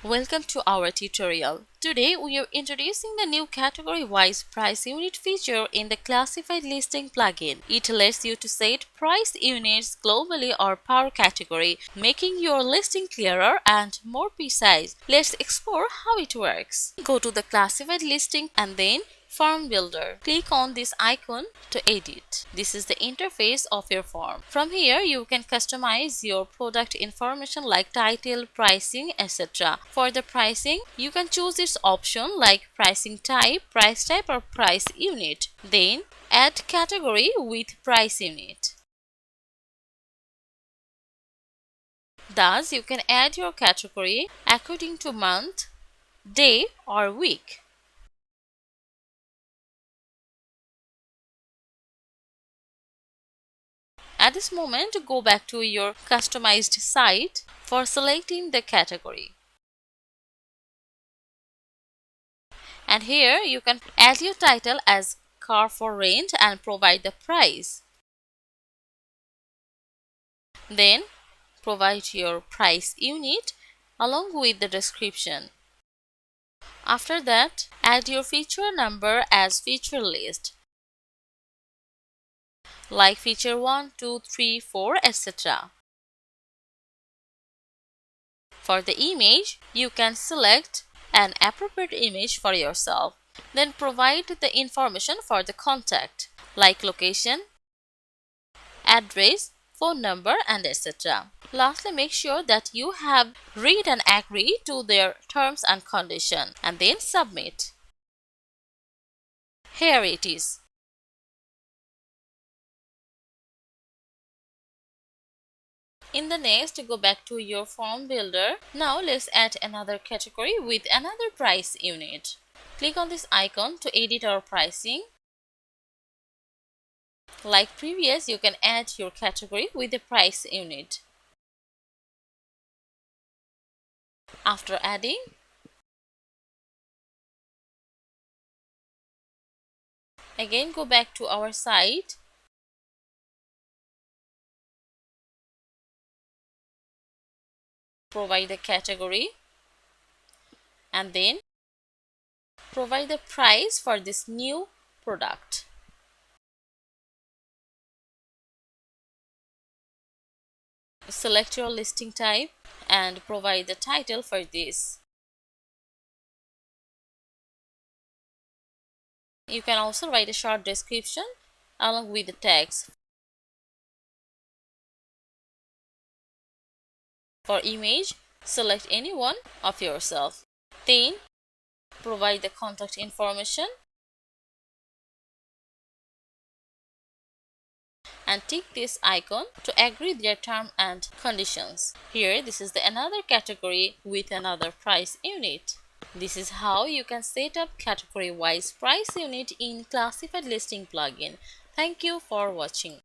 Welcome to our tutorial. Today we are introducing the new category-wise price unit feature in the classified listing plugin. It lets you to set price units globally or per category, making your listing clearer and more precise. Let's explore how it works. Go to the classified listing and then Form Builder. Click on this icon to edit. This is the interface of your form. From here, you can customize your product information like title, pricing, etc. For the pricing, you can choose this option like pricing type, price type or price unit. Then add category with price unit. Thus, you can add your category according to month, day or week. At this moment, go back to your customized site for selecting the category. And here you can add your title as car for rent and provide the price. Then provide your price unit along with the description. After that, add your feature number as feature list like feature 1, 2, 3, 4, etc. For the image, you can select an appropriate image for yourself. Then provide the information for the contact like location, address, phone number and etc. Lastly, make sure that you have read and agree to their terms and conditions and then submit. Here it is. In the next, go back to your form builder. Now let's add another category with another price unit. Click on this icon to edit our pricing. Like previous, you can add your category with the price unit. After adding, again go back to our site. Provide the category and then provide the price for this new product. Select your listing type and provide the title for this. You can also write a short description along with the text. For image, select any one of yourself. Then provide the contact information and tick this icon to agree their term and conditions. Here, this is the another category with another price unit. This is how you can set up category-wise price unit in classified listing plugin. Thank you for watching.